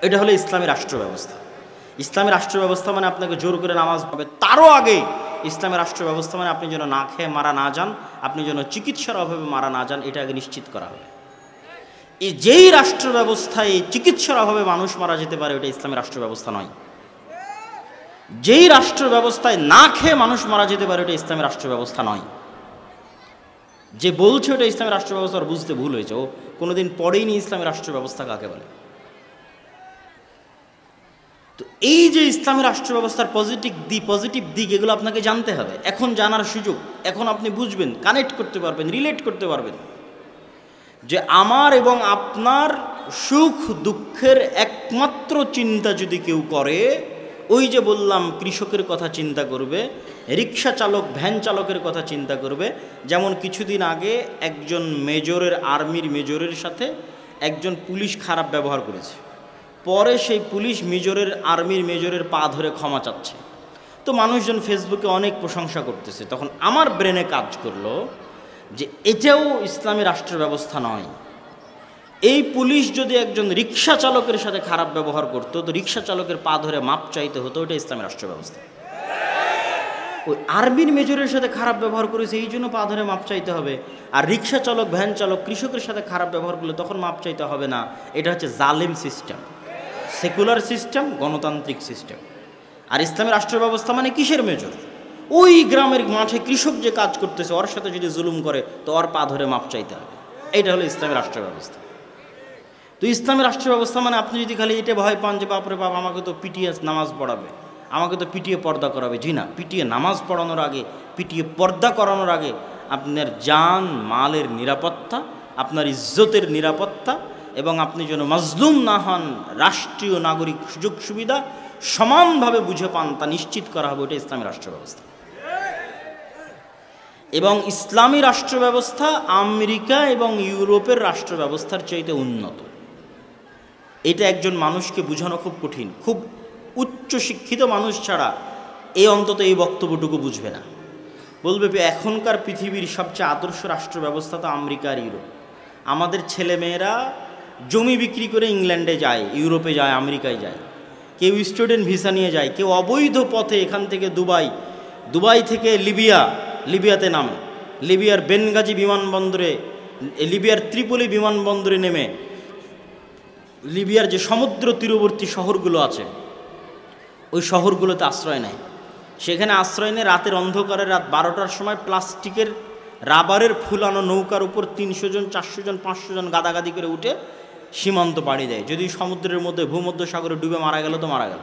এটা হলো ইসলামী রাষ্ট্র ব্যবস্থা। ইসলামী রাষ্ট্র ব্যবস্থা মানে আপনাকে জোর করে নামাজ পড়বে, তারও আগে ইসলামী রাষ্ট্র ব্যবস্থা মানে আপনি যেন না খেয়ে মারা না যান, আপনি যেন চিকিৎসার অভাবে মারা না যান, এটা আগে নিশ্চিত করা হবে। এই যেই রাষ্ট্র ব্যবস্থায় চিকিৎসার অভাবে মানুষ মারা যেতে পারে, ওটা ইসলামী রাষ্ট্র ব্যবস্থা নয়। যেই রাষ্ট্র ব্যবস্থায় না খেয়ে মানুষ মারা যেতে পারে, ওটা ইসলামী রাষ্ট্র ব্যবস্থা নয়। যে বলছে ওটা ইসলামী রাষ্ট্র ব্যবস্থা, বুঝতে ভুল হয়েছে, ও কোনোদিন পড়েই নি ইসলামী রাষ্ট্র ব্যবস্থা কাকে বলে। তো এই যে ইসলামী রাষ্ট্র ব্যবস্থার পজিটিভ দিক এগুলো আপনাকে জানতে হবে। এখন জানার সুযোগ, এখন আপনি বুঝবেন, কানেক্ট করতে পারবেন, রিলেট করতে পারবেন যে আমার এবং আপনার সুখ দুঃখের একমাত্র চিন্তা যদি কেউ করে, ওই যে বললাম কৃষকের কথা চিন্তা করবে, রিক্সা চালক ভ্যান চালকের কথা চিন্তা করবে। যেমন কিছুদিন আগে একজন আর্মির মেজরের সাথে একজন পুলিশ খারাপ ব্যবহার করেছে, পরে সেই পুলিশ আর্মির মেজরের পা ধরে ক্ষমা চাচ্ছে। তো মানুষজন ফেসবুকে অনেক প্রশংসা করতেছে। তখন আমার ব্রেনে কাজ করলো যে এটাও ইসলামী রাষ্ট্র ব্যবস্থা নয়। এই পুলিশ যদি একজন রিক্সা চালকের সাথে খারাপ ব্যবহার করতো, তো রিক্সা চালকের পা ধরে মাপ চাইতে হতো, ওটা ইসলামী রাষ্ট্র ব্যবস্থা। ওই আর্মির মেজরের সাথে খারাপ ব্যবহার করেছে, এই জন্য পা ধরে মাপ চাইতে হবে। আর রিক্সা চালক ভ্যান চালক কৃষকের সাথে খারাপ ব্যবহার করলে তখন মাপ চাইতে হবে না। এটা হচ্ছে জালেম সিস্টেম, সেকুলার সিস্টেম, গণতান্ত্রিক সিস্টেম। আর ইসলামী রাষ্ট্র ব্যবস্থা মানে কিসের মেজর? ওই গ্রামের মাঠে কৃষক যে কাজ করতেছে, ওর সাথে যদি জুলুম করে তো ওর পা ধরে মাপ চাইতে হবে। এইটা হলো ইসলামী রাষ্ট্র ব্যবস্থা। তো ইসলামী রাষ্ট্র ব্যবস্থা মানে আপনি যদি খালি এটা ভয় পান যে বাপরে বাপ আমাকে তো পিটিয়ে নামাজ পড়াবে, আমাকে তো পিটিয়ে পর্দা করাবে, জি না, পিটিয়ে নামাজ পড়ানোর আগে, পিটিয়ে পর্দা করানোর আগে আপনার জান মালের নিরাপত্তা, আপনার ইজ্জতের নিরাপত্তা, এবং আপনি যেন মাজলুম না হন, রাষ্ট্রীয় নাগরিক সুযোগ সুবিধা সমানভাবে বুঝে পান, তা নিশ্চিত করা হবে। ওটা ইসলামী রাষ্ট্র ব্যবস্থা। এবং ইসলামী রাষ্ট্র ব্যবস্থা আমেরিকা এবং ইউরোপের রাষ্ট্র ব্যবস্থার চাইতে উন্নত। এটা একজন মানুষকে বোঝানো খুব কঠিন। খুব উচ্চ শিক্ষিত মানুষ ছাড়া অন্তত এই বক্তব্যটুকু বুঝবে না। বলবে এখনকার পৃথিবীর সবচেয়ে আদর্শ রাষ্ট্র ব্যবস্থা তো আমেরিকা আর ইউরোপ। আমাদের ছেলেমেয়েরা জমি বিক্রি করে ইংল্যান্ডে যায়, ইউরোপে যায়, আমেরিকায় যায়, কেউ স্টুডেন্ট ভিসা নিয়ে যায়, কেউ অবৈধ পথে এখান থেকে দুবাই থেকে লিবিয়াতে নামে, লিবিয়ার বেনগাজি বিমানবন্দরে, লিবিয়ার ত্রিপলি বিমানবন্দরে নেমে লিবিয়ার যে সমুদ্র তীরবর্তী শহরগুলো আছে ওই শহরগুলোতে আশ্রয় নেয়। সেখানে আশ্রয় নিয়ে রাতের অন্ধকারে রাত 12টার সময় প্লাস্টিকের রাবারের ফুলানো নৌকার উপর 300 জন 400 জন 500 জন গাদাগাদি করে উঠে সীমান্ত পাড়ি দেয়। যদি সমুদ্রের মধ্যে ভূমধ্য সাগরে ডুবে মারা গেল তো মারা গেল।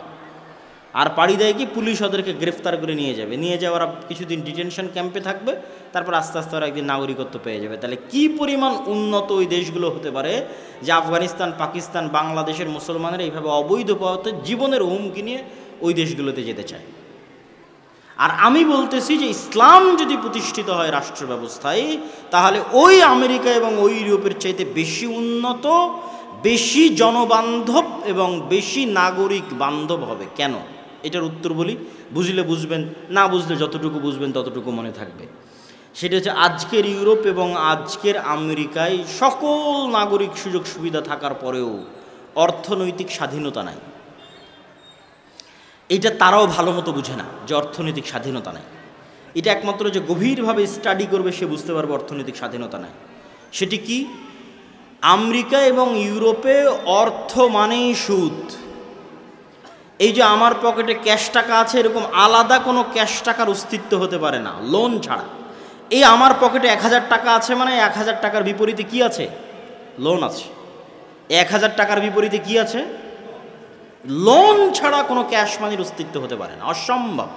আর পাড়ি দেয় কি, পুলিশ ওদেরকে গ্রেফতার করে নিয়ে যাবে, ওরা কিছুদিন ডিটেনশন ক্যাম্পে থাকবে, তারপর আস্তে আস্তে ওরা একদিন নাগরিকত্ব পেয়ে যাবে। তাহলে কি পরিমাণ উন্নত ওই দেশগুলো হতে পারে যে আফগানিস্তান, পাকিস্তান, বাংলাদেশের মুসলমানেরা এইভাবে অবৈধ পথে জীবনের হুমকি নিয়ে ওই দেশগুলোতে যেতে চায়। আর আমি বলতেছি যে ইসলাম যদি প্রতিষ্ঠিত হয় রাষ্ট্র ব্যবস্থায়, তাহলে ওই আমেরিকা এবং ওই ইউরোপের চাইতে বেশি উন্নত, বেশি জনবান্ধব এবং বেশি নাগরিক বান্ধব হবে। কেন? এটার উত্তর বলি, বুঝলে বুঝবেন, না বুঝলে যতটুকু বুঝবেন ততটুকু মনে থাকবে। সেটা হচ্ছে আজকের ইউরোপ এবং আজকের আমেরিকায় সকল নাগরিক সুযোগ সুবিধা থাকার পরেও অর্থনৈতিক স্বাধীনতা নাই। এটা তারাও ভালো মতো বুঝে না যে অর্থনৈতিক স্বাধীনতা নাই। এটা একমাত্র যে গভীরভাবে স্টাডি করবে সে বুঝতে পারবে অর্থনৈতিক স্বাধীনতা নাই। সেটি কি? আমেরিকা এবং ইউরোপে অর্থ মানেই সুদ। এই যে আমার পকেটে ক্যাশ টাকা আছে, এরকম আলাদা কোনো ক্যাশ টাকার অস্তিত্ব হতে পারে না লোন ছাড়া। এই আমার পকেটে 1000 টাকা আছে মানে 1000 টাকার বিপরীতে কি আছে? লোন আছে। 1000 টাকার বিপরীতে কি আছে? লোন ছাড়া কোনো ক্যাশ মানির অস্তিত্ব হতে পারে না, অসম্ভব।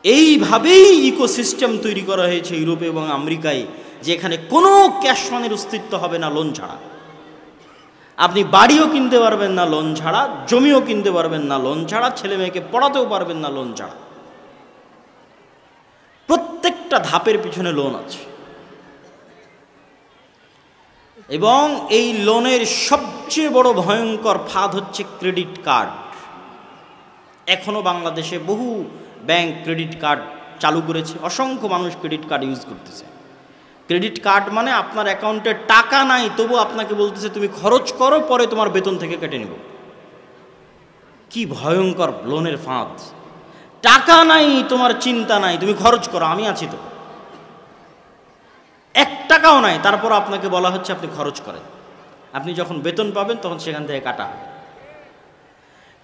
এইভাবেই ইকোসিস্টেম তৈরি করা হয়েছে ইউরোপে এবং আমেরিকায়, যেখানে কোনো ক্যাশ মানির অস্তিত্ব হবে না লোন ছাড়া। আপনি বাড়িও কিনতে পারবেন না লোন ছাড়া, জমিও কিনতে পারবেন না লোন ছাড়া, ছেলে মেয়েকে পড়াতেও পারবেন না লোন ছাড়া। প্রত্যেকটা ধাপের পিছনে লোন আছে। এবং এই লোনের সবচেয়ে বড় ভয়ঙ্কর ফাঁদ হচ্ছে ক্রেডিট কার্ড। এখনও বাংলাদেশে বহু ব্যাংক ক্রেডিট কার্ড চালু করেছে, অসংখ্য মানুষ ক্রেডিট কার্ড ইউজ করতেছে। ক্রেডিট কার্ড মানে আপনার অ্যাকাউন্টে টাকা নাই, তবু আপনাকে বলতেছে তুমি খরচ করো, পরে তোমার বেতন থেকে কেটে নেব। কি ভয়ঙ্কর লোনের ফাঁদ। টাকা নাই, তোমার চিন্তা নাই, তুমি খরচ করো, আমি আছি তো। 1 টাকাও নাই, তারপর আপনাকে বলা হচ্ছে আপনি খরচ করেন। আপনি যখন বেতন পাবেন তখন সেখান থেকে কাটা।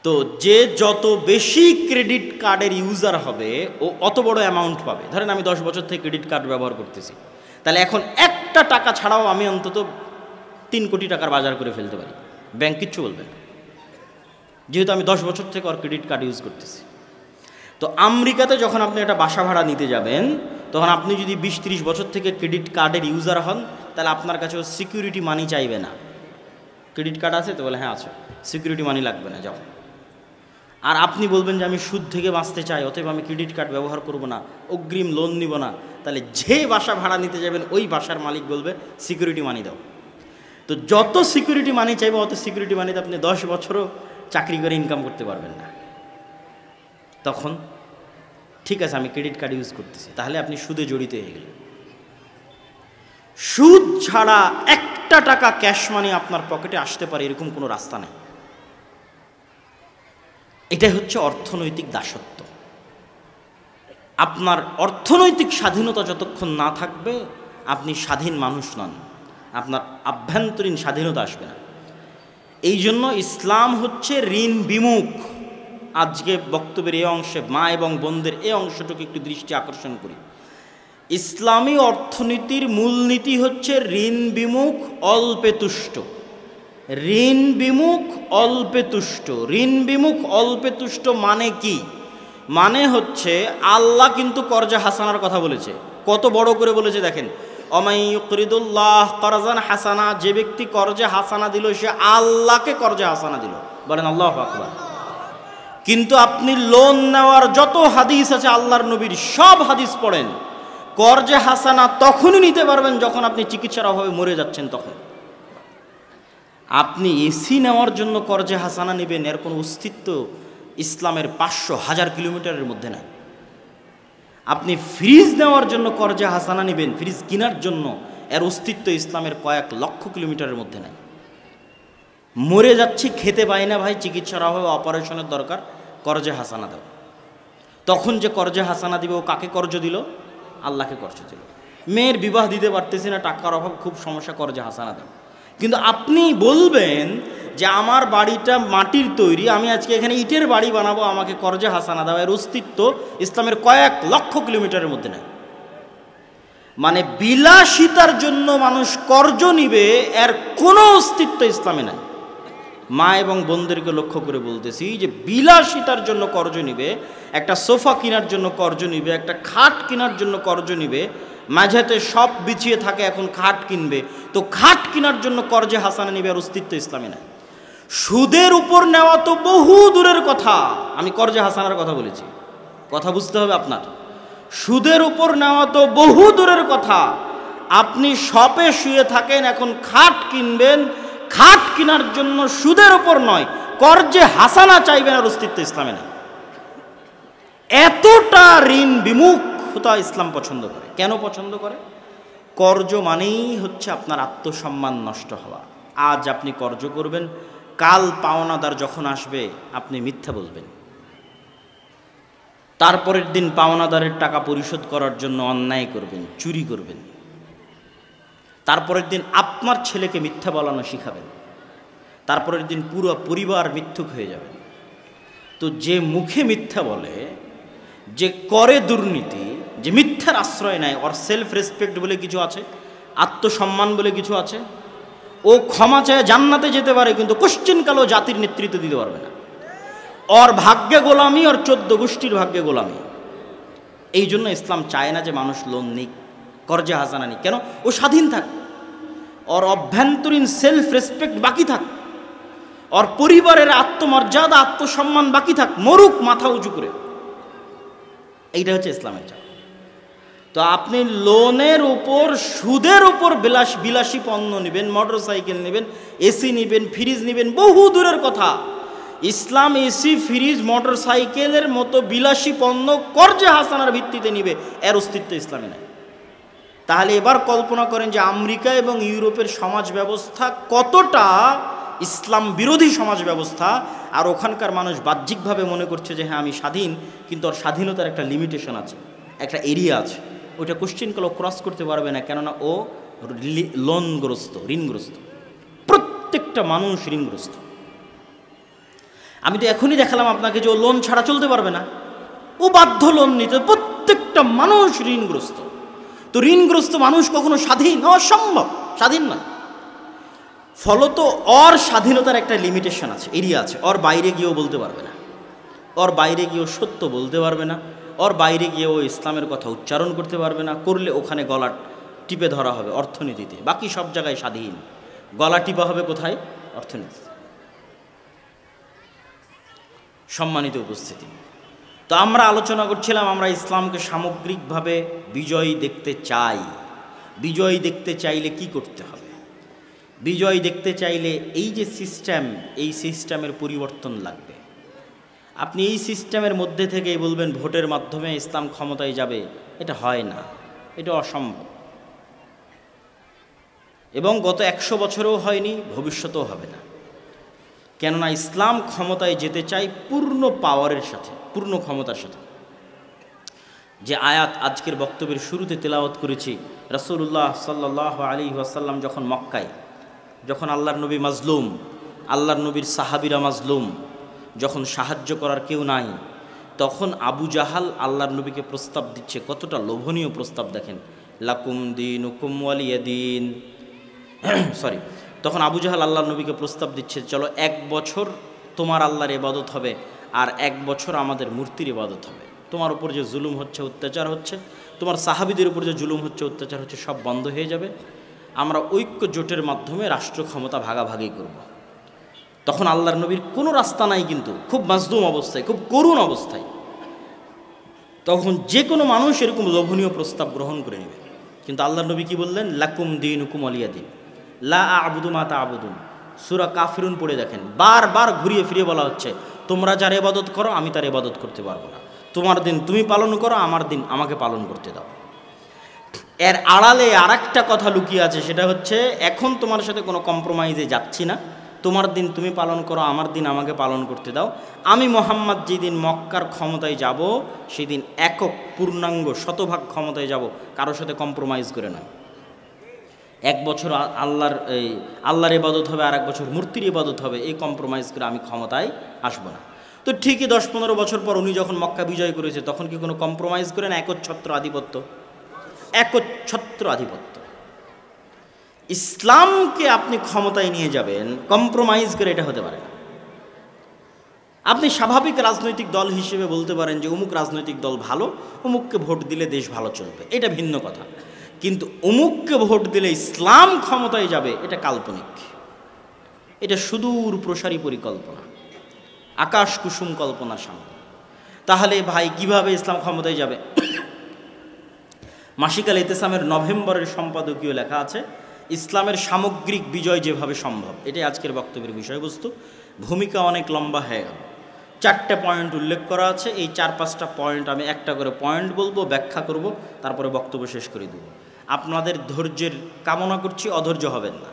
তো যে যত বেশি ক্রেডিট কার্ডের ইউজার হবে ও অত বড় অ্যামাউন্ট পাবে। ধরেন আমি 10 বছর থেকে ক্রেডিট কার্ড ব্যবহার করতেছি, তাহলে এখন একটা টাকা ছাড়াও আমি অন্তত 3 কোটি টাকার বাজার করে ফেলতে পারি, ব্যাংক কিচ্ছু বলবে না, যেহেতু আমি 10 বছর থেকে আর ক্রেডিট কার্ড ইউজ করতেছি। তো আমেরিকাতে যখন আপনি একটা বাসা ভাড়া নিতে যাবেন, তখন আপনি যদি 20-30 বছর থেকে ক্রেডিট কার্ডের ইউজার হন, তাহলে আপনার কাছেও সিকিউরিটি মানি চাইবে না। ক্রেডিট কার্ড আছে তো, বলে হ্যাঁ আছে, সিকিউরিটি মানি লাগবে না, যাও। আর আপনি বলবেন যে আমি সুদ থেকে বাঁচতে চাই, অতএব আমি ক্রেডিট কার্ড ব্যবহার করব না, অগ্রিম লোন নিব না, তাহলে যে বাসা ভাড়া নিতে যাবেন ওই বাসার মালিক বলবে সিকিউরিটি মানি দাও। তো যত সিকিউরিটি মানি চাইবে অত সিকিউরিটি মানিতে আপনি 10 বছরও চাকরি করে ইনকাম করতে পারবেন না। তখন ঠিক আছে আমি ক্রেডিট কার্ড ইউজ করতেছি, তাহলে আপনি সুদে জড়িত হয়ে গেলেন। সুদ ছাড়া 1 টাকা ক্যাশ মানি আপনার পকেটে আসতে পারে এরকম কোনো রাস্তা নেই। এটাই হচ্ছে অর্থনৈতিক দাসত্ব। আপনার অর্থনৈতিক স্বাধীনতা যতক্ষণ না থাকবে আপনি স্বাধীন মানুষ নন, আপনার আভ্যন্তরীণ স্বাধীনতা আসবে না। এই জন্য ইসলাম হচ্ছে ঋণ বিমুখ। আজকে বক্তব্যের এই অংশে মা এবং বোনদের এই অংশটুকু একটু দৃষ্টি আকর্ষণ করি। ইসলামী অর্থনীতির মূলনীতি হচ্ছে ঋণ বিমুখ, অল্পে তুষ্ট। ঋণ বিমুখ, অল্পে তুষ্ট। ঋণ বিমুখ, অল্পে তুষ্ট মানে কি? মানে হচ্ছে আল্লাহ কিন্তু কর্জে হাসানার কথা বলেছে, কত বড় করে বলেছে দেখেন, অমাই ইউকরিদুল্লাহ করজান হাসানা, যে ব্যক্তি কর্জে হাসানা দিল সে আল্লাহকে কর্জে হাসানা দিল, বলেন আল্লাহু আকবার। কিন্তু আপনি লোন নেওয়ার যত হাদিস আছে আল্লাহর নবীর সব হাদিস পড়েন, কর্জে হাসানা তখনই নিতে পারবেন যখন আপনি চিকিৎসার অভাবে মরে যাচ্ছেন। তখন আপনি এসি নেওয়ার জন্য কর্জে হাসানা নেবেন, এর কোনো অস্তিত্ব ইসলামের 500,000 কিলোমিটারের মধ্যে নাই। আপনি ফ্রিজ নেওয়ার জন্য কর্জে হাসানা নেবেন, ফ্রিজ কেনার জন্য, এর অস্তিত্ব ইসলামের কয়েক লক্ষ কিলোমিটারের মধ্যে নাই। মরে যাচ্ছি, খেতে পাই না ভাই, চিকিৎসার অভাবে অপারেশনের দরকার, কর্জে হাসানা দাও। তখন যে কর্জে হাসানা দিবে ও কাকে কর্জ দিল? আল্লাহকে কর্জ দিল। মেয়ের বিবাহ দিতে পারতেছি না, টাকার অভাব, খুব সমস্যা, কর্জে হাসানা দাও। কিন্তু আপনি বলবেন যে আমার বাড়িটা মাটির তৈরি, আমি আজকে এখানে ইটের বাড়ি বানাবো, আমাকে কর্জে হাসানা দাও, এর অস্তিত্ব ইসলামের কয়েক লক্ষ কিলোমিটারের মধ্যে নাই। মানে বিলাসিতার জন্য মানুষ কর্জ নিবে, এর কোনো অস্তিত্ব ইসলামে নাই। মা এবং বোনদেরকে লক্ষ্য করে বলতেছি যে বিলাসিতার জন্য কর্জ নিবে, একটা সোফা কেনার জন্য কর্জ নিবে, একটা খাট কেনার জন্য কর্জ নিবে, মাঝেতে সব বিছিয়ে থাকে এখন খাট কিনবে, তো খাট কেনার জন্য কর্জে হাসানা নিবে, আর অস্তিত্ব ইসলামে নাই। সুদের উপর নেওয়া তো বহু দূরের কথা, আমি কর্জে হাসানার কথা বলেছি, কথা বুঝতে হবে আপনার। সুদের উপর নেওয়া তো বহু দূরের কথা। আপনি শপে শুয়ে থাকেন, এখন খাট কিনবেন, খাট কেনার জন্য সুদের উপর নয় কর্জে হাসানা চাইবেন, আর অস্তিত্ব ইসলামে নেই। এতটা ঋণ বিমুখতা ইসলাম পছন্দ করে। কেন পছন্দ করে? কর্জ মানেই হচ্ছে আপনার আত্মসম্মান নষ্ট হওয়া। আজ আপনি কর্জ করবেন, কাল পাওনাদার যখন আসবে আপনি মিথ্যা বলবেন, তারপরের দিন পাওনাদারের টাকা পরিশোধ করার জন্য অন্যায় করবেন, চুরি করবেন, তারপরের দিন আপনার ছেলেকে মিথ্যা বলানো শিখাবেন, তারপরের দিন পুরো পরিবার মিথ্যুক হয়ে যাবে। তো যে মুখে মিথ্যা বলে, যে করে দুর্নীতি, যে মিথ্যার আশ্রয় নেয়, ওর সেলফ রেসপেক্ট বলে কিছু আছে, আত্মসম্মান বলে কিছু আছে, ও ক্ষমা চায় জান্নাতে যেতে পারে, কিন্তু কোশ্চিনকালেও জাতির নেতৃত্ব দিতে পারবে না। ওর ভাগ্যে গোলামি, ওর 14 গোষ্ঠীর ভাগ্যে গোলামি। এই জন্য ইসলাম চায় না যে মানুষ লোন নিক, কর্জে হাসানা নিক। কেন? ও স্বাধীন থাক, ওর অভ্যন্তরীণ সেলফ রেসপেক্ট বাকি থাক, ওর পরিবারের আত্মমর্যাদা, আত্মসম্মান বাকি থাক, মরুক মাথা উঁচু করে। এইটা হচ্ছে ইসলামের চাপ। তো আপনি লোনের উপর, সুদের উপর বিলাসী পণ্য নেবেন, মোটর সাইকেল নেবেন, এসি নেবেন, ফ্রিজ নেবেন, বহু দূরের কথা। ইসলাম এসি, ফ্রিজ, মোটর সাইকেলের মতো বিলাসী পণ্য কর্জে হাসানার ভিত্তিতে নিবে, এর অস্তিত্ব ইসলামে নাই। তাহলে এবার কল্পনা করেন যে আমেরিকা এবং ইউরোপের সমাজ ব্যবস্থা কতটা ইসলাম বিরোধী সমাজ ব্যবস্থা, আর ওখানকার মানুষ বাহ্যিকভাবে মনে করছে যে হ্যাঁ আমি স্বাধীন, কিন্তু ওর স্বাধীনতার একটা লিমিটেশন আছে, একটা এরিয়া আছে, ওইটা কোশ্চিন কালো ক্রস করতে পারবে না, কেননা ও লোনগ্রস্ত, ঋণগ্রস্ত। প্রত্যেকটা মানুষ ঋণগ্রস্ত। আমি তো এখনই দেখালাম আপনাকে যে ও লোন ছাড়া চলতে পারবে না, ও বাধ্য লোন নিতে। প্রত্যেকটা মানুষ ঋণগ্রস্ত। তো ঋণগ্রস্ত মানুষ কখনো স্বাধীন? অসম্ভব, স্বাধীন না। ফলত ওর স্বাধীনতার একটা লিমিটেশন আছে, এরিয়া আছে। ওর বাইরে গিয়েও বলতে পারবে না, ওর বাইরে গিয়েও সত্য বলতে পারবে না, ওর বাইরে গিয়েও ইসলামের কথা উচ্চারণ করতে পারবে না। করলে ওখানে গলা টিপে ধরা হবে অর্থনীতিতে। বাকি সব জায়গায় স্বাধীন, গলা টিপা হবে কোথায়? অর্থনীতিতে। সম্মানিত উপস্থিতি, তো আমরা আলোচনা করছিলাম, আমরা ইসলামকে সামগ্রিকভাবে বিজয়ী দেখতে চাই। বিজয়ী দেখতে চাইলে কি করতে হবে? বিজয় দেখতে চাইলে এই যে সিস্টেম, এই সিস্টেমের পরিবর্তন লাগবে। আপনি এই সিস্টেমের মধ্যে থেকেই বলবেন ভোটের মাধ্যমে ইসলাম ক্ষমতায় যাবে, এটা হয় না, এটা অসম্ভব। এবং গত 100 বছরেও হয়নি, ভবিষ্যতেও হবে না। কেননা ইসলাম ক্ষমতায় যেতে চাই পূর্ণ পাওয়ারের সাথে, পূর্ণ ক্ষমতার সাথে। যে আয়াত আজকের বক্তব্যের শুরুতে তেলাওয়াত করেছি, রাসূলুল্লাহ সাল্লাল্লাহু আলাইহি ওয়াসাল্লাম যখন মক্কায়, যখন আল্লাহর নবী মাজলুম, আল্লাহর নবীর সাহাবীরা মাজলুম, যখন সাহায্য করার কেউ নাই, তখন আবু জাহাল আল্লাহর নবীকে প্রস্তাব দিচ্ছে। কতটা লোভনীয় প্রস্তাব দেখেন, লাকুম দীনুকুম ওয়ালিয়া দীন। তখন আবু জাহাল আল্লাহর নবীকে প্রস্তাব দিচ্ছে, চলো 1 বছর তোমার আল্লাহর ইবাদত হবে, আর 1 বছর আমাদের মূর্তির ইবাদত হবে। তোমার উপর যে জুলুম হচ্ছে, অত্যাচার হচ্ছে, তোমার সাহাবীদের উপর যে জুলুম হচ্ছে, অত্যাচার হচ্ছে, সব বন্ধ হয়ে যাবে। আমরা ঐক্য জোটের মাধ্যমে রাষ্ট্র ক্ষমতা ভাগাভাগি করব। তখন আল্লাহর নবীর কোনো রাস্তা নাই, কিন্তু খুব মাজলুম অবস্থায়, খুব করুণ অবস্থায়। তখন যে কোনো মানুষ এরকম লোভনীয় প্রস্তাব গ্রহণ করে নেবে। কিন্তু আল্লাহর নবী কি বললেন? লাকুম দীনুকুম ওয়ালিয়া দীন, লা আ'বুদু মা তা'বুদুন। সূরা কাফিরুন পড়ে দেখেন, বারবার ঘুরিয়ে ফিরিয়ে বলা হচ্ছে, তোমরা যার ইবাদত করো আমি তার ইবাদত করতে পারবো না। তোমার দিন তুমি পালন করো, আমার দিন আমাকে পালন করতে দাও। এর আড়ালে আর একটা কথা লুকিয়ে আছে, সেটা হচ্ছে এখন তোমার সাথে কোনো কম্প্রোমাইজে যাচ্ছি না। তোমার দিন তুমি পালন করো, আমার দিন আমাকে পালন করতে দাও। আমি মুহাম্মদ যেদিন মক্কার ক্ষমতায় যাব, সেদিন একক পূর্ণাঙ্গ শতভাগ ক্ষমতায় যাব, কারোর সাথে কম্প্রোমাইজ করে নয়। 1 বছর আল্লাহর ইবাদত হবে, আর 1 বছর মূর্তির ইবাদত হবে, এই কম্প্রোমাইজ করে আমি ক্ষমতায় আসবো না। তো ঠিকই 10-15 বছর পর উনি যখন মক্কা বিজয় করেছে, তখন কি কোনো কম্প্রোমাইজ করে না? একচ্ছত্র আধিপত্য, একচ্ছত্র আধিপত্য। ইসলামকে আপনি ক্ষমতায় নিয়ে যাবেন কম্প্রোমাইজ করে, এটা হতে পারে না। আপনি স্বাভাবিক রাজনৈতিক দল হিসেবে বলতে পারেন যে অমুক রাজনৈতিক দল ভালো, অমুককে ভোট দিলে দেশ ভালো চলবে, এটা ভিন্ন কথা। কিন্তু অমুককে ভোট দিলে ইসলাম ক্ষমতায় যাবে, এটা কাল্পনিক, এটা সুদূর প্রসারী পরিকল্পনা, আকাশ কুসুম কল্পনার সামনে। তাহলে ভাই কিভাবে ইসলাম ক্ষমতায় যাবে? মাসিক আল ইতিসামের নভেম্বরের সম্পাদকীয় লেখা আছে, ইসলামের সামগ্রিক বিজয় যেভাবে সম্ভব। এটাই আজকের বক্তব্যের বিষয়বস্তু। ভূমিকা অনেক লম্বা হয়ে গেল, 4টে পয়েন্ট উল্লেখ করা আছে। এই 4-5টা পয়েন্ট আমি একটা করে পয়েন্ট বলবো, ব্যাখ্যা করব, তারপরে বক্তব্য শেষ করে দেব। আপনাদের ধৈর্যের কামনা করছি, অধৈর্য হবেন না।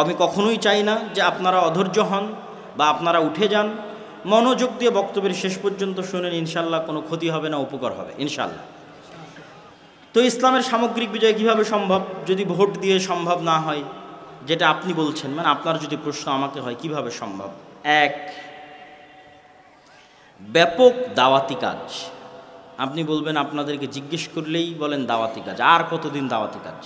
আমি কখনোই চাই না যে আপনারা অধৈর্য হন বা আপনারা উঠে যান। মনোযোগ দিয়ে বক্তব্যের শেষ পর্যন্ত শুনেন, ইনশাল্লাহ কোনো ক্ষতি হবে না, উপকার হবে ইনশাল্লাহ। তো ইসলামের সামগ্রিক বিজয় কিভাবে সম্ভব? যদি ভোট দিয়ে সম্ভব না হয়, যেটা আপনি বলছেন, মানে আপনার যদি প্রশ্ন আমাকে হয় কিভাবে সম্ভব, 1, ব্যাপক দাওয়াতি কাজ। আপনি বলবেন, আপনাদেরকে জিজ্ঞেস করলেই বলেন দাওয়াতি কাজ, আর কতদিন দাওয়াতি কাজ?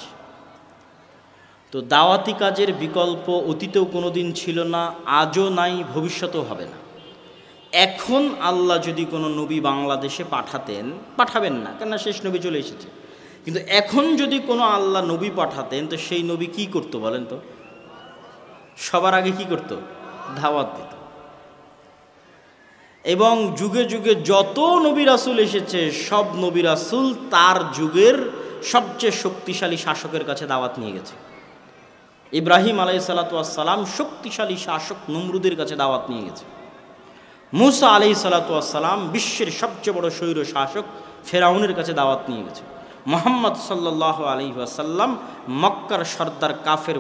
তো দাওয়াতি কাজের বিকল্প অতীতেও কোনো দিন ছিল না, আজও নাই, ভবিষ্যতেও হবে না। এখন আল্লাহ যদি কোনো নবী বাংলাদেশে পাঠাতেন, পাঠাবেন না, কেননা শেষ নবী চলে এসেছে, কিন্তু এখন যদি কোনো আল্লাহ নবী পাঠাতেন, তো সেই নবী কি করতো বলেন তো? সবার আগে কি করতো? দাওয়াত দিত। এবং যুগে যুগে যত নবী রাসূল এসেছে, সব নবী রাসূল তার যুগের সবচেয়ে শক্তিশালী শাসকের কাছে দাওয়াত নিয়ে গেছে। ইব্রাহিম আলাইহিস সালাতু ওয়াস সালাম শক্তিশালী শাসক নমরুদের কাছে দাওয়াত নিয়ে গেছে। মুসা আলাইহিস সালাতু ওয়াস সালাম বিশ্বের সবচেয়ে বড় স্বৈর শাসক ফেরাউনের কাছে দাওয়াত নিয়ে গেছে। মুহাম্মদ সাল্লাল্লাহু আলাইহি ওয়াসাল্লাম মক্কার সর্দার, কাফের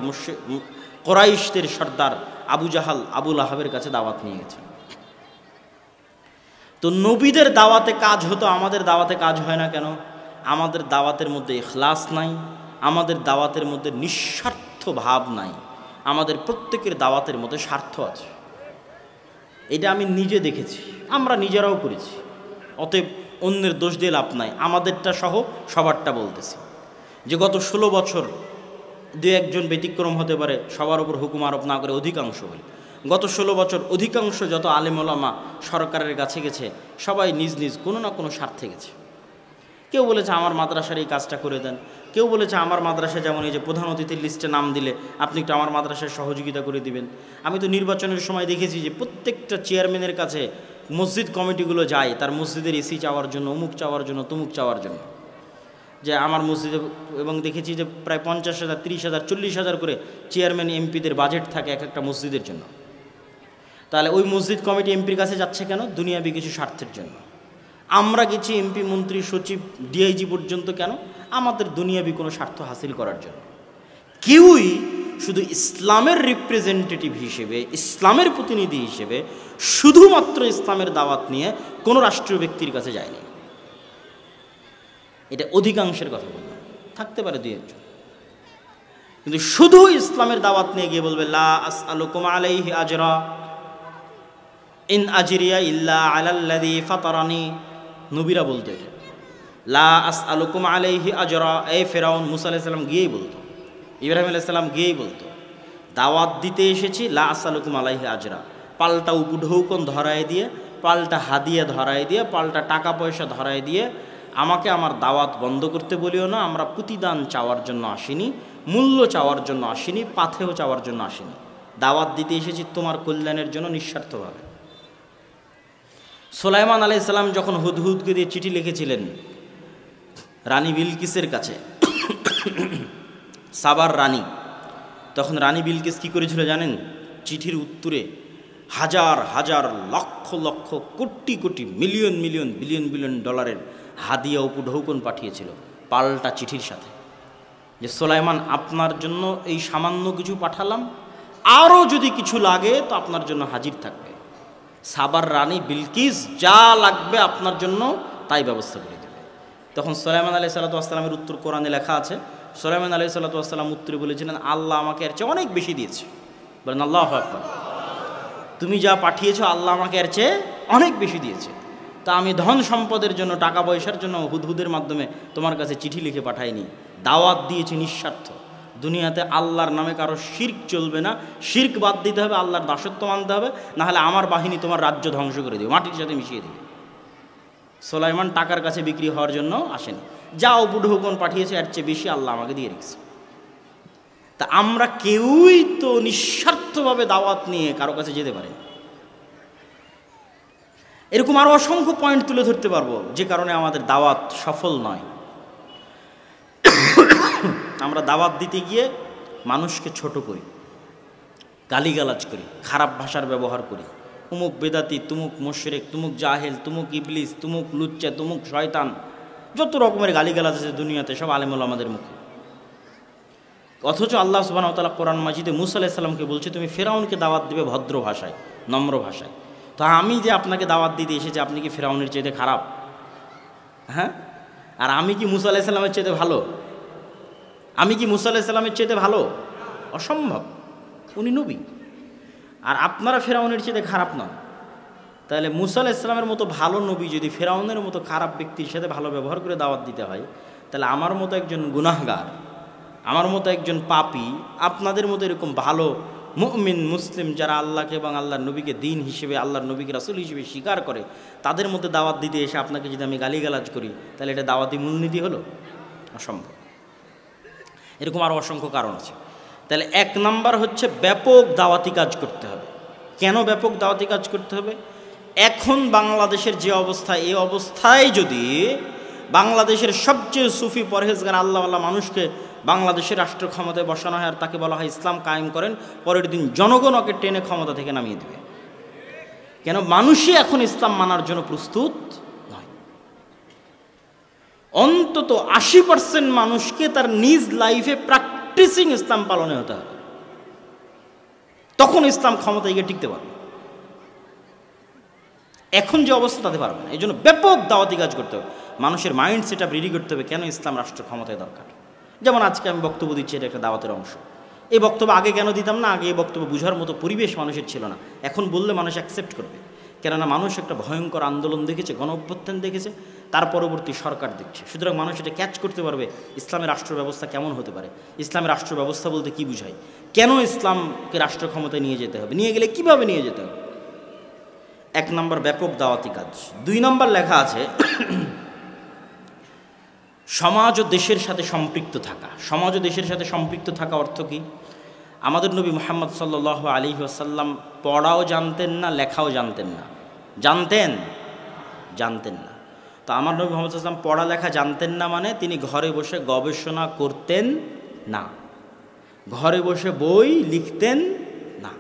কুরাইশদের সর্দার আবু জাহাল আবুল আহাবের কাছে দাওয়াত নিয়ে গেছেন। তো নবীদের দাওয়াতে কাজ হতো, আমাদের দাওয়াতে কাজ হয় না কেন? আমাদের দাওয়াতের মধ্যে ইখলাস নাই, আমাদের দাওয়াতের মধ্যে নিঃস্বার্থ ভাব নাই, আমাদের প্রত্যেকের দাওয়াতের মধ্যে স্বার্থ আছে। এটা আমি নিজে দেখেছি, আমরা নিজেরাও করেছি। অতএব অন্যের দোষ দিয়ে লাভ নাই, আমাদেরটা সহ সবারটা বলতেছি। যে গত 16 বছর দু একজন ব্যতিক্রম হতে পারে, সবার উপর হুকুম আরোপ না করে অধিকাংশ বলি, গত 16 বছর অধিকাংশ যত আলেম ওলামা সরকারের কাছে গেছে, সবাই নিজ নিজ কোনো না কোনো স্বার্থে গেছে। কেউ বলেছে আমার মাদ্রাসার এই কাজটা করে দেন, কেউ বলেছে আমার মাদ্রাসায় যেমন এই যে প্রধান অতিথির লিস্টে নাম দিলে আপনি একটু আমার মাদ্রাসায় সহযোগিতা করে দিবেন। আমি তো নির্বাচনের সময় দেখেছি যে প্রত্যেকটা চেয়ারম্যানের কাছে মসজিদ কমিটিগুলো যায় তার মসজিদের এসি চাওয়ার জন্য, অমুক চাওয়ার জন্য, তমুক চাওয়ার জন্য, যে আমার মসজিদে। এবং দেখেছি যে প্রায় 50,000, 30,000, 40,000 করে চেয়ারম্যান এমপিদের বাজেট থাকে এক একটা মসজিদের জন্য। তাহলে ওই মসজিদ কমিটি এমপির কাছে যাচ্ছে কেন? দুনিয়াবি কিছু স্বার্থের জন্য। আমরা গেছি এমপি, মন্ত্রী, সচিব, ডিআইজি পর্যন্ত কেন? আমাদের দুনিয়াবি কোনো স্বার্থ হাসিল করার জন্য। কেউই শুধু ইসলামের রিপ্রেজেন্টেটিভ হিসেবে, ইসলামের প্রতিনিধি হিসেবে শুধুমাত্র ইসলামের দাওয়াত নিয়ে কোনো রাষ্ট্রীয় ব্যক্তির কাছে যায়নি। এটা অধিকাংশের কথা বললাম, থাকতে পারে দুই একজন, কিন্তু শুধু ইসলামের দাওয়াত নিয়ে গিয়ে বলবে লা আসআলুকুম আলাইহি আজরা ইন আজরিয়া ইল্লা আলাল্লাযী ফাতারানি। নবীরা বলতো এটা, লা আসআলুকুম আলাইহি আজরা। এই ফেরাউন মুসা আলাইহিস সালাম গিয়েই বলতো, ইব্রাহিম আলাইহিস সালাম গিয়েই বলতো, দাওয়াত দিতে এসেছি, লা আসআলুকুম আলাইহি আজরা। পাল্টা উপঢৌকন ধরায় দিয়ে, পাল্টা হাদিয়া ধরায় দিয়ে, পাল্টা টাকা পয়সা ধরায় দিয়ে আমাকে আমার দাওয়াত বন্ধ করতে বলিও না। আমরা প্রতিদান চাওয়ার জন্য আসিনি, মূল্য চাওয়ার জন্য আসিনি, পাথেও চাওয়ার জন্য আসিনি। দাওয়াত দিতে এসেছি তোমার কল্যাণের জন্য নিঃস্বার্থভাবে। সুলাইমান আলাইহিস সালাম যখন হুদহুদকে দিয়ে চিঠি লিখেছিলেন রানী বিলকিসের কাছে, সাবার রানী, তখন রানী বিলকিস কী করেছিল জানেন? চিঠির উত্তরে হাজার হাজার, lakh lakh, crore crore, million million, billion billion ডলারের হাদিয়া উপঢৌকন পাঠিয়েছিল পাল্টা চিঠির সাথে, যে সুলাইমান আপনার জন্য এই সামান্য কিছু পাঠালাম, আরও যদি কিছু লাগে তো আপনার জন্য হাজির থাকবে। সাবার রানী বিলকিস যা লাগবে আপনার জন্য তাই ব্যবস্থা করে দেবে। তখন সুলাইমান আলাইহিস সালাতু ওয়াস সালামের উত্তর কোরআনে লেখা আছে। সুলাইমান আলাইহিস সালাতু ওয়াস সালাম উত্তরে বলেছিলেন, আল্লাহ আমাকে এর চেয়ে অনেক বেশি দিয়েছে। বলেন আল্লাহু আকবার। তুমি যা পাঠিয়েছো আল্লাহ আমাকে এর চেয়ে অনেক বেশি দিয়েছে। তা আমি ধন সম্পদের জন্য, টাকা পয়সার জন্য হুদহুদের মাধ্যমে তোমার কাছে চিঠি লিখে পাঠাইনি, দাওয়াত দিয়েছি নিঃস্বার্থ। দুনিয়াতে আল্লাহর নামে কারো শিরক চলবে না, শিরক বাদ দিতে হবে, আল্লাহর দাসত্ব মানতে হবে, নাহলে আমার বাহিনী তোমার রাজ্য ধ্বংস করে দেবে, মাটির সাথে মিশিয়ে দেবে। সুলাইমান টাকার কাছে বিক্রি হওয়ার জন্য আসেনি, যা উপঢৌকন পাঠিয়েছে এর চেয়ে বেশি আল্লাহ আমাকে দিয়ে রেখেছে। তা আমরা কেউই তো নিঃস্বার্থভাবে দাওয়াত নিয়ে কারো কাছে যেতে পারি। এরকম আরও অসংখ্য পয়েন্ট তুলে ধরতে পারবো যে কারণে আমাদের দাওয়াত সফল নয়। আমরা দাওয়াত দিতে গিয়ে মানুষকে ছোট করি, গালিগালাজ করি, খারাপ ভাষার ব্যবহার করি, তুমুক বেদাতি, তুমুক মুশরিক, তুমুক জাহেল, তুমুক ইবলিস, তুমুক লুচ্চা, তুমুক শয়তান, যত রকমের গালিগালাজ আছে দুনিয়াতে সব আলেমুল আমাদের মুখে। অথচ আল্লাহ সুবহানাহু ওয়া তাআলা কোরআন মাজিদে মুসা আলাইহিস সালামকে বলছে তুমি ফেরাউনকে দাওয়াত দিবে ভদ্র ভাষায়, নম্র ভাষায়। তো আমি যে আপনাকে দাওয়াত দিতে এসেছি, আপনি কি ফেরাউনের চাইতে খারাপ? হ্যাঁ, আর আমি কি মুসা আলাইহিস সালামের চাইতে ভালো? আমি কি মুসা আলাইহিস সালামের চাইতে ভালো? অসম্ভব, উনি নবী। আর আপনারা ফেরাউনের চাইতে খারাপ নন। তাহলে মুসা আলাইহিস সালামের মতো ভালো নবী যদি ফেরাউনের মতো খারাপ ব্যক্তির সাথে ভালো ব্যবহার করে দাওয়াত দিতে হয়, তাহলে আমার মতো একজন গুনাহগার, আমার মতো একজন পাপী, আপনাদের মতো এরকম ভালো মুমিন মুসলিম যারা আল্লাহকে এবং আল্লাহর নবীকে দিন হিসেবে, আল্লাহর নবীকে রাসূল হিসেবে স্বীকার করে, তাদের মধ্যে দাওয়াত দিতে এসে আপনাকে যদি আমি গালিগালাজ করি, তাহলে এটা দাওয়াতি মূলনীতি হলো? অসম্ভব। এরকম আরও অসংখ্য কারণ আছে। তাহলে 1 নাম্বার হচ্ছে ব্যাপক দাওয়াতি কাজ করতে হবে। কেন ব্যাপক দাওয়াতি কাজ করতে হবে? এখন বাংলাদেশের যে অবস্থা, এই অবস্থায় যদি বাংলাদেশের সবচেয়ে সুফি পরহেজগার আল্লাহওয়ালা মানুষকে বাংলাদেশের রাষ্ট্র ক্ষমতায় বসানো হয় আর তাকে বলা হয় ইসলাম কায়েম করেন, পরের দিন জনগণ ওকে টেনে ক্ষমতা থেকে নামিয়ে দেবে। কেন? মানুষই এখন ইসলাম মানার জন্য প্রস্তুত নয়। অন্তত 80% মানুষকে তার নিজ লাইফে প্র্যাকটিসিং ইসলাম পালনে হতে হবে, তখন ইসলাম ক্ষমতায় গিয়ে টিকতে পারবে। এখন যে অবস্থা তাতে পারবে না। এই জন্য ব্যাপক দাওয়াতি কাজ করতে হবে, মানুষের মাইন্ড সেট আপ রেডি করতে হবে কেন ইসলাম রাষ্ট্র ক্ষমতায় দরকার। যেমন আজকে আমি বক্তব্য দিচ্ছি, এটা একটা দাওয়াতের অংশ। এই বক্তব্য আগে কেন দিতাম না? আগে এই বক্তব্য বোঝার মতো পরিবেশ মানুষের ছিল না। এখন বললে মানুষ অ্যাকসেপ্ট করবে, কেননা মানুষ একটা ভয়ঙ্কর আন্দোলন দেখেছে, গণ অভ্যুত্থান দেখেছে, তার পরবর্তী সরকার দেখছে। সুতরাং মানুষ এটা ক্যাচ করতে পারবে ইসলামের রাষ্ট্র ব্যবস্থা কেমন হতে পারে, ইসলামের রাষ্ট্র ব্যবস্থা বলতে কী বুঝায়, কেন ইসলামকে রাষ্ট্র ক্ষমতায় নিয়ে যেতে হবে, নিয়ে গেলে কিভাবে নিয়ে যেতে হবে। 1 নম্বর ব্যাপক দাওয়াতি কাজ। 2 নম্বর লেখা আছে সমাজ ও দেশের সাথে সম্পৃক্ত থাকা। সমাজ ও দেশের সাথে সম্পৃক্ত থাকা অর্থ কি? আমাদের নবী মুহাম্মদ সাল্লাল্লাহু আলাইহি ওয়াসাল্লাম পড়াও জানতেন না, লেখাও জানতেন না। জানতেন না। তো আমার নবী মুহাম্মদ সাল্লাল্লাহু আলাইহি ওয়াসাল্লাম পড়ালেখা জানতেন না মানে তিনি ঘরে বসে গবেষণা করতেন না, ঘরে বসে বই লিখতেন না।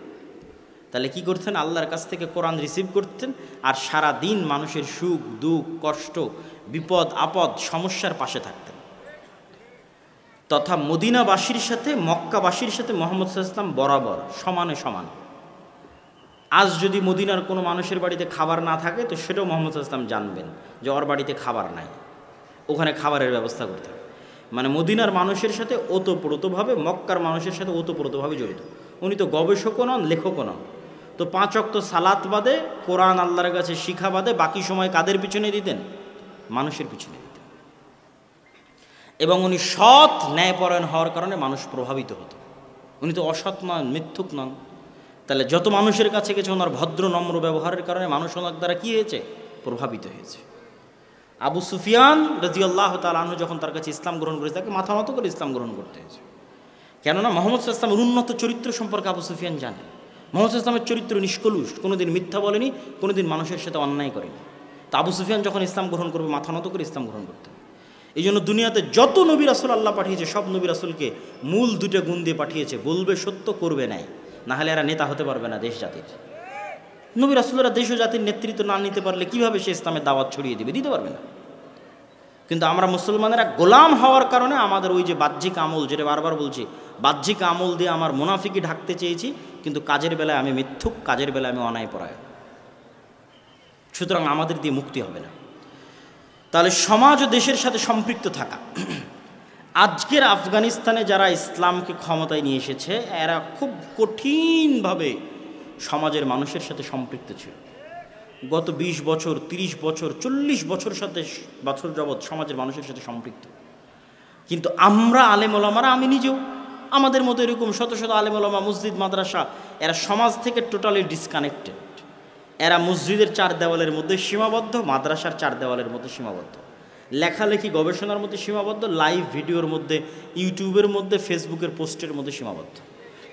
তাহলে কি করতেন? আল্লাহর কাছ থেকে কোরআন রিসিভ করতেন আর সারা দিন মানুষের সুখ দুঃখ কষ্ট বিপদ আপদ সমস্যার পাশে থাকতেন। তথা মদিনাবাসীর সাথে মক্কাবাসীর সাথে মুহাম্মদ সাল্লাল্লাহু আলাইহি ওয়াসাল্লাম বরাবর সমানে সমান। আজ যদি মদিনার কোনো মানুষের বাড়িতে খাবার না থাকে তো সেটাও মুহাম্মদ সাল্লাল্লাহু আলাইহি ওয়াসাল্লাম জানবেন যে ওর বাড়িতে খাবার নাই, ওখানে খাবারের ব্যবস্থা করতে হবে। মানে মদিনার মানুষের সাথে ওতপ্রোতভাবে, মক্কার মানুষের সাথে ওতপ্রোতভাবে জড়িত। উনি তো গবেষকও নন, লেখকও নন। তো 5 ওয়াক্ত সালাত বাদে, কোরআন আল্লাহর কাছে শিখা বাদে বাকি সময় কাদের পিছনে দিতেন? মানুষের পিছনে দিতেন। এবং উনি সৎ ন্যায়পরায়ণ হওয়ার কারণে মানুষ প্রভাবিত হতো। উনি তো অসৎ নন, মিথ্যুক নন। তাহলে যত মানুষের কাছে গেছে ওনার ভদ্র নম্র ব্যবহারের কারণে মানুষ ওনার দ্বারা কী হয়েছে? প্রভাবিত হয়েছে। আবু সুফিয়ান রাদিয়াল্লাহু তাআলা আনহু যখন তার কাছে ইসলাম গ্রহণ করেছে তাকে মাথা নত করে ইসলাম গ্রহণ করতে হয়েছে। কেননা মুহাম্মদ সাল্লাল্লাহু আলাইহি ওয়াসাল্লামের উন্নত চরিত্র সম্পর্কে আবু সুফিয়ান জানে। মুহাম্মদ সাল্লাল্লাহু আলাইহি ওয়াসাল্লামের চরিত্র নিষ্কলুষ, কোনোদিন মিথ্যা বলেনি, কোনোদিন মানুষের সাথে অন্যায় করেনি। তা আবু সুফিয়ান যখন ইসলাম গ্রহণ করবে মাথা নত করে ইসলাম গ্রহণ করতে হবে। এই জন্য দুনিয়াতে যত নবী রাসূল আল্লাহ পাঠিয়েছে সব নবী রাসূলকে মূল 2টা গুণ দিয়ে পাঠিয়েছে, বলবে সত্য, করবে নাই, নাহলে এরা নেতা হতে পারবে না দেশ জাতির। নবী রাসূলরা দেশ ও জাতির নেতৃত্ব না নিতে পারলে কিভাবে সে ইসলামের দাওয়াত ছড়িয়ে দিবে? দিতে পারবে না। কিন্তু আমরা মুসলমানেরা গোলাম হওয়ার কারণে আমাদের ওই যে বাহ্যিক আমল, যেটা বারবার বলছি, বাহ্যিক আমল দিয়ে আমার মুনাফিকি ঢাকতে চেয়েছি, কিন্তু কাজের বেলায় আমি মিথ্যুক, কাজের বেলায় আমি অন্যায়পরায়ণ। সুতরাং আমাদের দিয়ে মুক্তি হবে না। তাহলে সমাজ ও দেশের সাথে সম্পৃক্ত থাকা। আজকের আফগানিস্তানে যারা ইসলামকে ক্ষমতায় নিয়ে এসেছে এরা খুব কঠিনভাবে সমাজের মানুষের সাথে সম্পৃক্ত ছিল। গত 20 বছর 30 বছর 40 বছর যাবৎ সমাজের মানুষের সাথে সম্পৃক্ত। কিন্তু আমরা আলেম ওলামারা, আমি নিজেও, আমাদের মতো এরকম শত শত আলেম ওলামা, মসজিদ মাদ্রাসা, এরা সমাজ থেকে টোটালি ডিসকানেক্টেড। এরা মসজিদের 4 দেওয়ালের মধ্যে সীমাবদ্ধ, মাদ্রাসার 4 দেওয়ালের মধ্যে সীমাবদ্ধ, লেখালেখি গবেষণার মধ্যে সীমাবদ্ধ, লাইভ ভিডিওর মধ্যে, ইউটিউবের মধ্যে, ফেসবুকের পোস্টের মধ্যে সীমাবদ্ধ।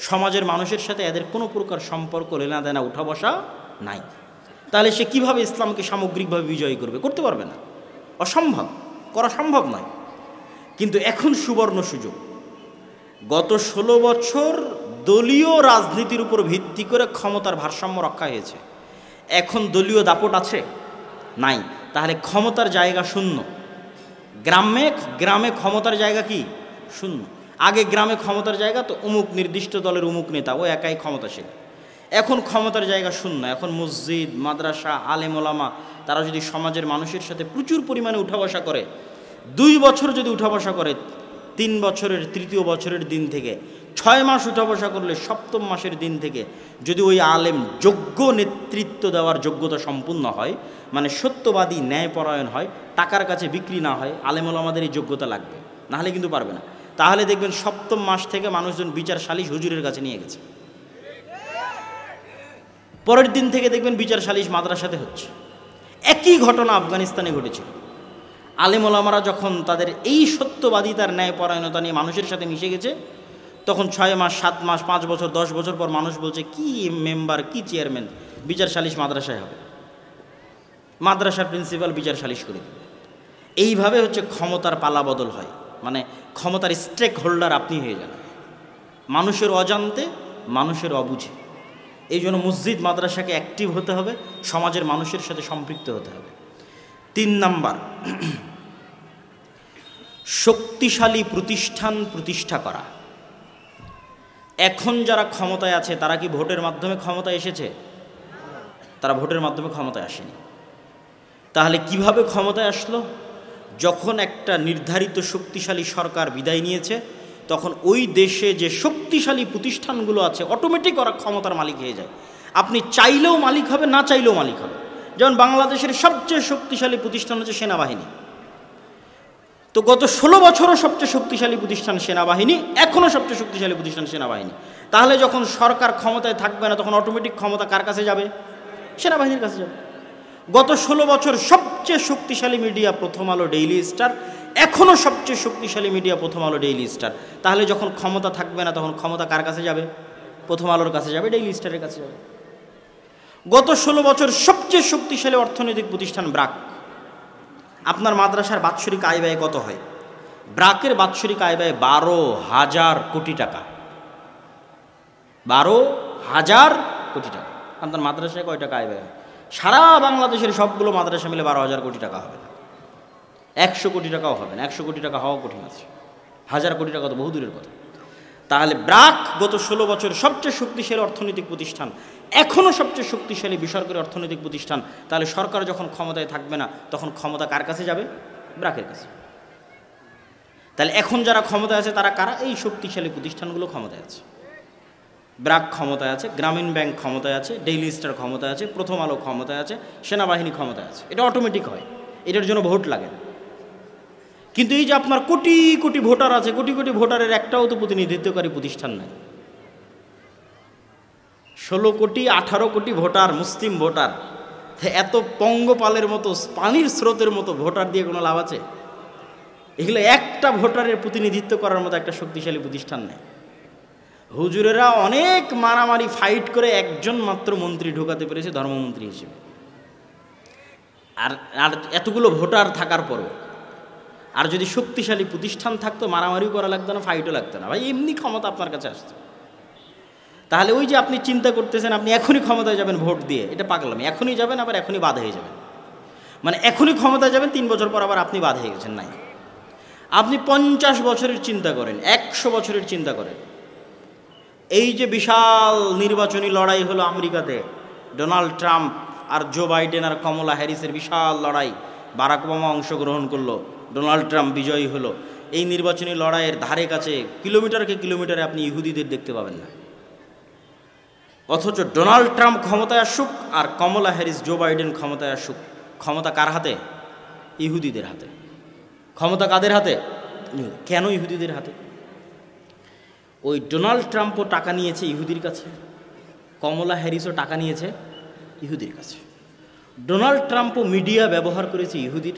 সমাজের মানুষের সাথে এদের কোনো প্রকার সম্পর্ক, লেনা দেনা, উঠা বসা নাই। তাহলে সে কিভাবে ইসলামকে সামগ্রিকভাবে বিজয়ী করবে? করতে পারবে না, অসম্ভব, করা সম্ভব নয়। কিন্তু এখন সুবর্ণ সুযোগ। গত 16 বছর দলীয় রাজনীতির উপর ভিত্তি করে ক্ষমতার ভারসাম্য রক্ষা হয়েছে। এখন দলীয় দাপট আছে? নাই। তাহলে ক্ষমতার জায়গা শূন্য। গ্রামে ক্ষমতার জায়গা কি? শূন্য। আগে গ্রামে ক্ষমতার জায়গা তো অমুক নির্দিষ্ট দলের অমুক নেতা, ও একাই ক্ষমতাশীল। এখন ক্ষমতার জায়গা শূন্য। এখন মসজিদ মাদ্রাসা আলেম ওলামা তারা যদি সমাজের মানুষের সাথে প্রচুর পরিমাণে উঠা বসা করে, 2 বছর যদি উঠা বসা করে, 3 বছরের 3য় বছরের দিন থেকে 6 মাস উঠা বসা করলে 7ম মাসের দিন থেকে যদি ওই আলেম যোগ্য নেতৃত্ব দেওয়ার যোগ্যতা সম্পূর্ণ হয়, মানে সত্যবাদী ন্যায়পরায়ণ হয়, টাকার কাছে বিক্রি না হয়, আলেম ওলামাদের এই যোগ্যতা লাগবে, নাহলে কিন্তু পারবে না। তাহলে দেখবেন 7ম মাস থেকে মানুষজন বিচার সালিশ হুজুরের কাছে নিয়ে গেছে। পরের দিন থেকে দেখবেন বিচার সালিশ মাদ্রাসাতে হচ্ছে। একই ঘটনা আফগানিস্তানে ঘটেছিল। আলেম ওলামারা যখন তাদের এই সত্যবাদিতার ন্যায়পরায়ণতা নিয়ে মানুষের সাথে মিশে গেছে, তখন 6 মাস 7 মাস 5 বছর 10 বছর পর মানুষ বলছে কি মেম্বার, কি চেয়ারম্যান, বিচার সালিশ মাদ্রাসায় হবে, মাদ্রাসার প্রিন্সিপাল বিচার সালিশ করে দেবে। এইভাবে হচ্ছে ক্ষমতার পালা বদল হয়, মানে ক্ষমতার স্টেক হোল্ডার আপনি হয়ে যান মানুষের অজান্তে, মানুষের অবুঝে। এই জন্য মসজিদ মাদ্রাসাকে অ্যাক্টিভ হতে হবে, সমাজের মানুষের সাথে সম্পৃক্ত হতে হবে। 3 নাম্বার, শক্তিশালী প্রতিষ্ঠান প্রতিষ্ঠা করা। এখন যারা ক্ষমতায় আছে তারা কি ভোটের মাধ্যমে ক্ষমতায় এসেছে? তারা ভোটের মাধ্যমে ক্ষমতায় আসেনি। তাহলে কিভাবে ক্ষমতায় আসলো? যখন একটা নির্ধারিত শক্তিশালী সরকার বিদায় নিয়েছে, তখন ওই দেশে যে শক্তিশালী প্রতিষ্ঠানগুলো আছে অটোমেটিক ওরা ক্ষমতার মালিক হয়ে যায়। আপনি চাইলেও মালিক হবে, না চাইলেও মালিক হবে। যেমন বাংলাদেশের সবচেয়ে শক্তিশালী প্রতিষ্ঠান হচ্ছে সেনাবাহিনী। তো গত 16 বছরও সবচেয়ে শক্তিশালী প্রতিষ্ঠান সেনাবাহিনী, এখনও সবচেয়ে শক্তিশালী প্রতিষ্ঠান সেনাবাহিনী। তাহলে যখন সরকার ক্ষমতায় থাকবে না, তখন অটোমেটিক ক্ষমতা কার কাছে যাবে? সেনাবাহিনীর কাছে যাবে। গত 16 বছর সবচেয়ে শক্তিশালী মিডিয়া প্রথম আলো, ডেইলি স্টার, এখনও সবচেয়ে শক্তিশালী মিডিয়া প্রথম আলো, ডেইলি স্টার। তাহলে যখন ক্ষমতা থাকবে না, তখন ক্ষমতা কার কাছে যাবে? প্রথম আলোর কাছে যাবে, ডেইলি স্টারের কাছে যাবে। গত 16 বছর সবচেয়ে শক্তিশালী অর্থনৈতিক প্রতিষ্ঠান ব্র্যাক। আপনার মাদ্রাসার বাৎসরিক আয় ব্যয় কত হয়? ব্র্যাকের বাৎসরিক আয় ব্যয় 12,000 কোটি টাকা। 12,000 কোটি টাকা। আপনার মাদ্রাসায় কয় টাকা আয় ব্যয় হয়? সারা বাংলাদেশের সবগুলো মাদ্রাসা মিলে 12,000 কোটি টাকা হবে না, 100 কোটি টাকাও হবে না। 100 কোটি টাকা হওয়া কঠিন আছে, 1000 কোটি টাকা তো বহু দূরের কথা। তাহলে ব্র্যাক গত 16 বছর সবচেয়ে শক্তিশালী অর্থনৈতিক প্রতিষ্ঠান, এখনও সবচেয়ে শক্তিশালী বেসরকারি অর্থনৈতিক প্রতিষ্ঠান। তাহলে সরকার যখন ক্ষমতায় থাকবে না, তখন ক্ষমতা কার কাছে যাবে? ব্র্যাকের কাছে। তাহলে এখন যারা ক্ষমতায় আছে তারা কারা? এই শক্তিশালী প্রতিষ্ঠানগুলো ক্ষমতায় আছে। ব্র্যাক ক্ষমতায় আছে, গ্রামীণ ব্যাংক ক্ষমতায় আছে, ডেইলি স্টার ক্ষমতায় আছে, প্রথম আলো ক্ষমতায় আছে, সেনাবাহিনী ক্ষমতায় আছে। এটা অটোমেটিক হয়, এটার জন্য ভোট লাগে না। কিন্তু এই যে আপনার কোটি কোটি ভোটার আছে, কোটি কোটি ভোটারের একটাও তো প্রতিনিধিত্বকারী প্রতিষ্ঠান নাই। 16 কোটি 18 কোটি ভোটার, মুসলিম ভোটার, এত পঙ্গপালের মতো পানির স্রোতের মতো ভোটার দিয়ে কোনো লাভ আছে? এগুলো একটা ভোটারের প্রতিনিধিত্ব করার মতো একটা শক্তিশালী প্রতিষ্ঠান নেই। হুজুরেরা অনেক মারামারি ফাইট করে একজন মাত্র মন্ত্রী ঢোকাতে পেরেছে ধর্মমন্ত্রী হিসেবে। আর এতগুলো ভোটার থাকার পরও, আর যদি শক্তিশালী প্রতিষ্ঠান থাকতো, মারামারিও করা লাগতো না, ফাইটও লাগতো না, ভাই এমনি ক্ষমতা আপনার কাছে আসতো। তাহলে ওই যে আপনি চিন্তা করতেছেন আপনি এখনই ক্ষমতায় যাবেন ভোট দিয়ে, এটা পাগলামি। এখনই যাবেন, আবার এখনই বাদ হয়ে যাবেন। মানে এখনই ক্ষমতায় যাবেন, 3 বছর পর আবার আপনি বাদ হয়ে গেছেন। নাই, আপনি 50 বছরের চিন্তা করেন, 100 বছরের চিন্তা করেন। এই যে বিশাল নির্বাচনী লড়াই হলো আমেরিকাতে, ডোনাল্ড ট্রাম্প আর জো বাইডেন আর কমলা হ্যারিসের বিশাল লড়াই, বারাক ওবামা অংশগ্রহণ করলো, ডোনাল্ড ট্রাম্প বিজয়ী হলো। এই নির্বাচনী লড়াইয়ের ধারে কাছে কিলোমিটারকে কিলোমিটারে আপনি ইহুদিদের দেখতে পাবেন না। অথচ ডোনাল্ড ট্রাম্প ক্ষমতায় আসুক আর কমলা হ্যারিস, জো বাইডেন ক্ষমতায় আসুক, ক্ষমতা কার হাতে? ইহুদিদের হাতে। ক্ষমতা কাদের হাতে? কেন ইহুদিদের হাতে? ওই ডোনাল্ড ট্রাম্পও টাকা নিয়েছে ইহুদির কাছে, কমলা হ্যারিসও টাকা নিয়েছে ইহুদির কাছে। ডোনাল্ড ট্রাম্পও মিডিয়া ব্যবহার করেছে ইহুদির,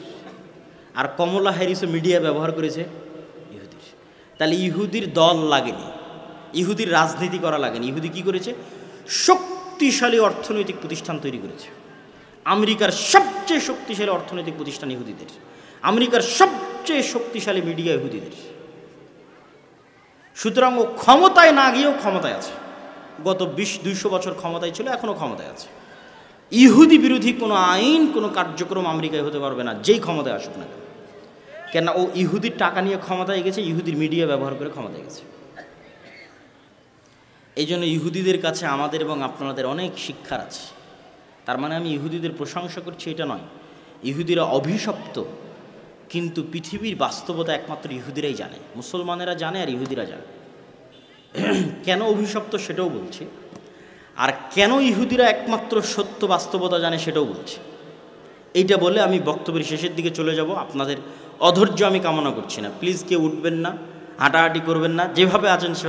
আর কমলা হ্যারিসও মিডিয়া ব্যবহার করেছে ইহুদির। তাহলে ইহুদির দল লাগেনি, ইহুদির রাজনীতি করা লাগেনি। ইহুদি কি করেছে? শক্তিশালী অর্থনৈতিক প্রতিষ্ঠান তৈরি করেছে। আমেরিকার সবচেয়ে শক্তিশালী অর্থনৈতিক প্রতিষ্ঠান ইহুদিদের, আমেরিকার সবচেয়ে শক্তিশালী মিডিয়া ইহুদিদের। সুতরাং ও ক্ষমতায় না গিয়েও ক্ষমতায় আছে। গত 200 বছর ক্ষমতায় ছিল, এখনও ক্ষমতায় আছে। ইহুদি বিরোধী কোনো আইন, কোনো কার্যক্রম আমেরিকায় হতে পারবে না, যেই ক্ষমতায় আসুক না কেন। কেন? ও ইহুদির টাকা নিয়ে ক্ষমতায় গেছে, ইহুদির মিডিয়া ব্যবহার করে ক্ষমতায় গেছে। এই জন্য ইহুদিদের কাছে আমাদের এবং আপনাদের অনেক শিক্ষার আছে। তার মানে আমি ইহুদিদের প্রশংসা করছি এটা নয়। ইহুদিরা অভিশপ্ত, কিন্তু পৃথিবীর বাস্তবতা একমাত্র ইহুদিরাই জানে। মুসলমানেরা জানে আর ইহুদিরা জানে। কেন অভিশপ্ত সেটাও বলছি, আর কেন ইহুদিরা একমাত্র সত্য বাস্তবতা জানে সেটাও বলছি। এইটা বলে আমি বক্তব্যের শেষের দিকে চলে যাব। আপনাদের অধৈর্য আমি কামনা করছি না। প্লিজ কেউ উঠবেন না, হাঁটাহাঁটি করবেন না, যেভাবে আছেন সেভাবে